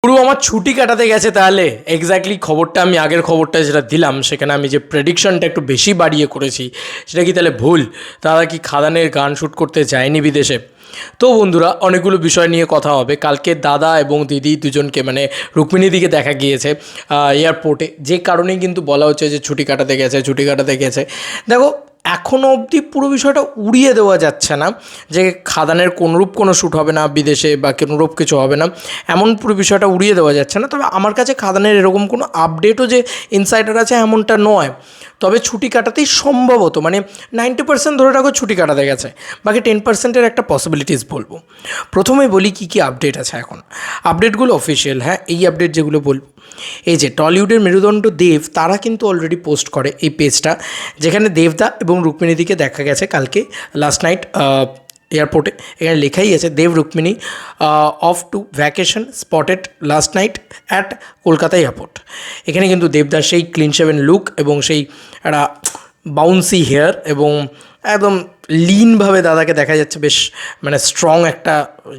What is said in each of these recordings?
পুরো আমার ছুটি কাটাতে গেছে তাহলে এক্স্যাক্টলি খবরটা আমি আগের খবরটা যেটা দিলাম সেখানে আমি যে প্রেডিকশনটা একটু বেশি বাড়িয়ে করেছি সেটা কি তাহলে ভুল? তারা কি খাদানের গান শ্যুট করতে যায়নি বিদেশে? তো বন্ধুরা, অনেকগুলো বিষয় নিয়ে কথা হবে। কালকে দাদা এবং দিদি দুজনকে মানে রুক্মিণীদিকে দেখা গিয়েছে এয়ারপোর্টে, যে কারণেই কিন্তু বলা হচ্ছে যে ছুটি কাটাতে গেছে, ছুটি কাটাতে গেছে। দেখো, এখনও অবধি পুরো বিষয়টা উড়িয়ে দেওয়া যাচ্ছে না যে খাদানের কোনোরূপ কোনো শ্যুট হবে না বিদেশে বা কোনোরূপ কিছু হবে না, এমন পুরো বিষয়টা উড়িয়ে দেওয়া যাচ্ছে না। তবে আমার কাছে খাদানের এরকম কোনো আপডেটও যে ইনসাইডার আছে এমনটা নয়। তবে ছুটি কাটাতেই সম্ভবত মানে 90% ধরে রাখো ছুটি কাটাতে গেছে, বাকি 10%-এর একটা পসিবিলিটিস বলবো। প্রথমে বলি কী কী আপডেট আছে এখন। আপডেটগুলো অফিসিয়াল, হ্যাঁ, এই আপডেট যেগুলো বলবো, এই যে টলিউডের মেরুদণ্ড দেব, তারা কিন্তু অলরেডি পোস্ট করে এই পেজটা, যেখানে দেবদা এবং রুক্মিণীদিকে দেখা গেছে কালকে লাস্ট নাইট এয়ারপোর্টে। এখানে লেখাই আছে Dev Rukmini off to vacation spotted last night at Kolkata airport. এখানে কিন্তু দেবদার সেই ক্লিন শেভেন লুক এবং সেই একটা বাউন্সি হেয়ার এবং একদম লিনভাবে দাদাকে দেখা যাচ্ছে, বেশ মানে স্ট্রং একটা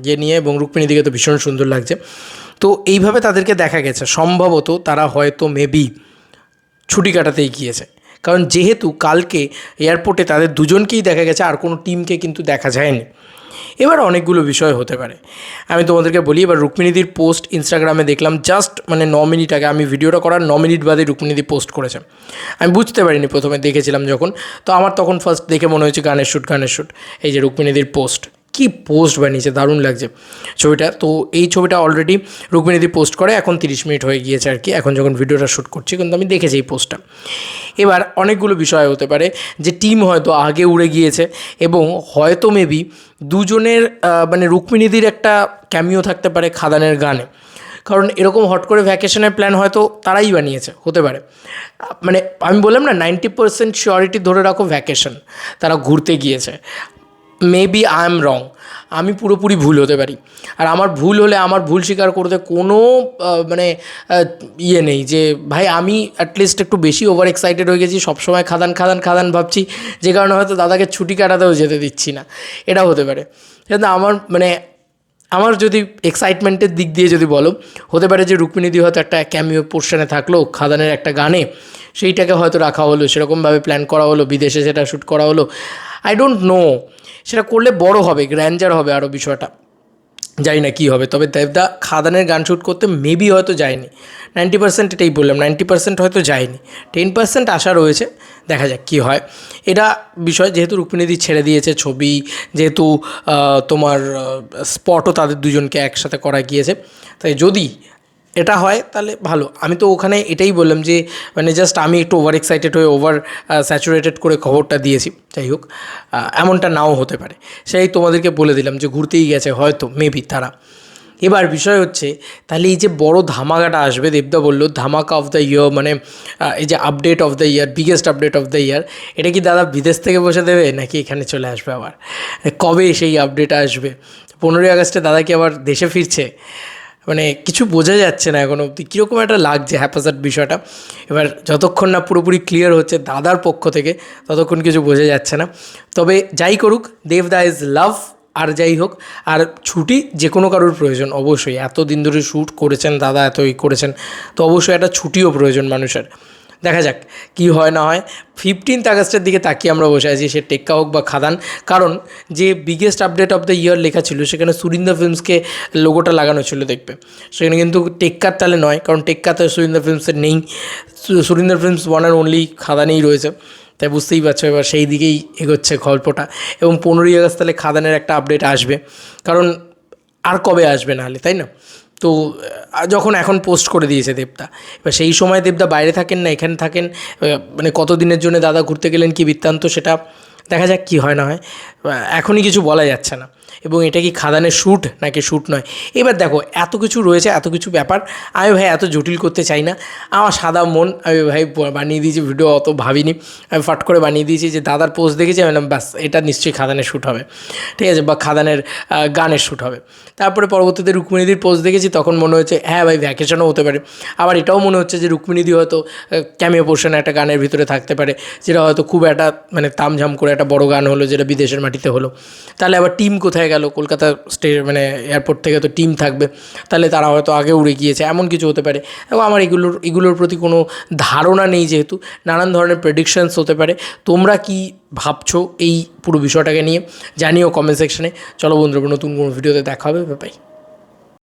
ইয়ে নিয়ে, এবং রুক্মিণীদিকে তো ভীষণ সুন্দর লাগছে। তো এইভাবে তাদেরকে দেখা গেছে, সম্ভবত তারা হয়তো মেবি ছুটি কাটাতেই গিয়েছে। কারণ যেহেতু কালকে এয়ারপোর্টে তাদের দুজনকেই দেখা গেছে, আর কোনো টিমকে কিন্তু দেখা যায়নি। এবার অনেকগুলো বিষয় হতে পারে, আমি তোমাদেরকে বলি। এবার রুক্মিণীদির পোস্ট ইনস্টাগ্রামে দেখলাম, জাস্ট মানে 9 মিনিট আগে, আমি ভিডিওটা করার 9 মিনিট বাদে রুক্মিণীদি পোস্ট করেছে। আমি বুঝতে পারিনি প্রথমে, দেখেছিলাম যখন, তো আমার তখন ফার্স্ট দেখে মনে হয়েছে গানের শ্যুট, গানের শ্যুট। এই যে রুক্মিণীদির পোস্ট, কি পোস্ট বানিয়েছে, দারুণ লাগছে ছবিটা। তো এই ছবিটা অলরেডি রুক্মিণীদি পোস্ট করে এখন 30 মিনিট হয়ে গিয়েছে আর কি, এখন যখন ভিডিওটা শ্যুট করছি, কিন্তু আমি দেখেছি এই পোস্টটা। এবার অনেকগুলো বিষয় হতে পারে, যে টিম হয়তো আগে উড়ে গিয়েছে, এবং হয়তো মেবি দুজনের মানে রুক্মিণীদির একটা ক্যামিও থাকতে পারে খাদানের গানে। কারণ এরকম হট করে ভ্যাকেশনের প্ল্যান হয়তো তারাই বানিয়েছে, হতে পারে। মানে আমি বললাম না, 90% শিওরিটি ধরে রাখো ভ্যাকেশন, তারা ঘুরতে গিয়েছে। মেবি আই এম রং, আমি পুরোপুরি ভুল হতে পারি। আর আমার ভুল হলে আমার ভুল স্বীকার করতে কোনো মানে ইয়ে নেই, যে ভাই আমি অ্যাটলিস্ট একটু বেশি ওভার এক্সাইটেড হয়ে গেছি, সবসময় খাদান খাদান খাদান ভাবছি, যে কারণে হয়তো দাদাকে ছুটি কাটাতেও যেতে দিচ্ছি না, এটাও হতে পারে। কিন্তু আমার মানে আমার যদি এক্সাইটমেন্টের দিক দিয়ে যদি বলো, হতে পারে যে রুক্মিণীদি হয়তো একটা ক্যামিও পোর্শনে থাকলো খাদানের একটা গানে, সেইটাকে হয়তো রাখা হলো, সেরকমভাবে প্ল্যান করা হলো, বিদেশে সেটা শ্যুট করা হলো। আই ডোন্ট নো, সেটা করলে বড় হবে, গ্র্যান্ডার হবে আরও বিষয়টা, জানি না কী হবে। তবে দেবদা খাদানের গান শ্যুট করতে মেবি হয়তো যায়নি, 90% এটাই বললাম, 90% হয়তো যায়নি, 10% আশা রয়েছে, দেখা যাক কী হয়। এটা বিষয়, যেহেতু রুক্মিণীদি ছেড়ে দিয়েছে ছবি, যেহেতু তোমার স্পটও তাদের দুজনকে একসাথে করা গিয়েছে, তাই যদি এটা হয় তাহলে ভালো। আমি তো ওখানে এটাই বললাম যে মানে জাস্ট আমি একটু ওভার এক্সাইটেড হয়ে ওভার স্যাচুরেটেড করে খবরটা দিয়েছি, যাই হোক এমনটা নাও হতে পারে, সেই তোমাদেরকে বলে দিলাম যে ঘুরতেই গেছে হয়তো মেবি তারা। এবার বিষয় হচ্ছে, তাহলে এই যে বড় ধামাকাটা আসবে, দেবদা বললো ধামাকা অফ দ্য ইয়ার, মানে এই যে update of the year, biggest update of the year, এটা কি দাদা বিদেশ থেকে বসে দেবে নাকি এখানে চলে আসবে আবার? কবে সেই আপডেট আসবে? 15ই আগস্টে দাদা কি আবার দেশে ফিরছে? মানে কিছু বোঝা যাচ্ছে না এখনও অবধি, কীরকম একটা লাগছে হ্যাপাজার্ড বিষয়টা। এবার যতক্ষণ না পুরোপুরি ক্লিয়ার হচ্ছে দাদার পক্ষ থেকে, ততক্ষণ কিছু বোঝা যাচ্ছে না। তবে যাই করুক, দেবদা ইজ লাভ। আর যাই হোক, আর ছুটি যে কোনো কারোর প্রয়োজন অবশ্যই, এত দিন ধরে শ্যুট করেছেন দাদা, এতই করেছেন, তো অবশ্যই একটা ছুটিও প্রয়োজন মানুষের। দেখা যাক কী হয় না হয়। 15 আগস্টের দিকে তাকিয়ে আমরা বসে আছি, সে টেক্কা হোক বা খাদান। কারণ যে biggest update of the year লেখা ছিল, সেখানে সুরিন্দা ফিল্মসকে লোগোটা লাগানো ছিল দেখবে, সেখানে কিন্তু টেক্কার তালে নয়, কারণ টেক্কাতে সুরিন্দা ফিল্মসের নেই, সুরিন্দা ফিল্মস ওয়ান অ্যান্ড অনলি খাদানেই রয়েছে। তাই বুঝতেই পারছো, এবার সেই দিকেই এগোচ্ছে গল্পটা। এবং 15ই আগস্ট তাহলে খাদানের একটা আপডেট আসবে, কারণ আর কবে আসবে না হলে, তাই না? তো যখন এখন পোস্ট করে দিয়েছে দেবদা, এবার সেই সময় দেবদা বাইরে থাকেন না এখানে থাকেন, মানে কত দিনের জন্য দাদা ঘুরতে গেলেন কী বৃত্তান্ত, সেটা দেখা যাক কী হয় না হয়, এখনই কিছু বলা যাচ্ছে না। এবং এটা কি খাদানের শ্যুট নাকি শ্যুট নয়, এবার দেখো এত কিছু রয়েছে, এত কিছু ব্যাপার, আমি ভাই এত জটিল করতে চাই না। আমার সাদা মন, আমি ভাই বানিয়ে দিয়েছি ভিডিও, অত ভাবিনি, আমি ফাট করে বানিয়ে দিয়েছি, যে দাদার পোস্ট দেখেছি আমি বললাম ব্যাস এটা নিশ্চয়ই খাদানের শ্যুট হবে, ঠিক আছে, বা খাদানের গানের শ্যুট হবে। তারপরে পরবর্তীতে রুক্মিণীদির পোস্ট দেখেছি, তখন মনে হচ্ছে হ্যাঁ ভাই ভ্যাকেশনও হতে পারে। আবার এটাও মনে হচ্ছে যে রুক্মিণীদি হয়তো ক্যামিও পোর্শনে একটা গানের ভিতরে থাকতে পারে, যেটা হয়তো খুব একটা মানে তামঝাম করে একটা বড় গান হলো, যেটা বিদেশের মাটিতে হলো। তাহলে আবার টিম কোথায় গেল, কলকাতা মানে এয়ারপোর্ট থেকে তো টিম থাকবে, তাহলে তারা হয়তো আগে উড়ে গিয়েছে, এমন কিছু হতে পারে। এবং আমার এগুলোর প্রতি কোনো ধারণা নেই, যেহেতু নানান ধরনের প্রেডিকশনস হতে পারে। তোমরা কি ভাবছো এই পুরো বিষয়টাকে নিয়ে জানিও কমেন্ট সেকশনে। চলো বন্ধুরা, নতুন কোনো ভিডিওতে দেখা হবে, বাই।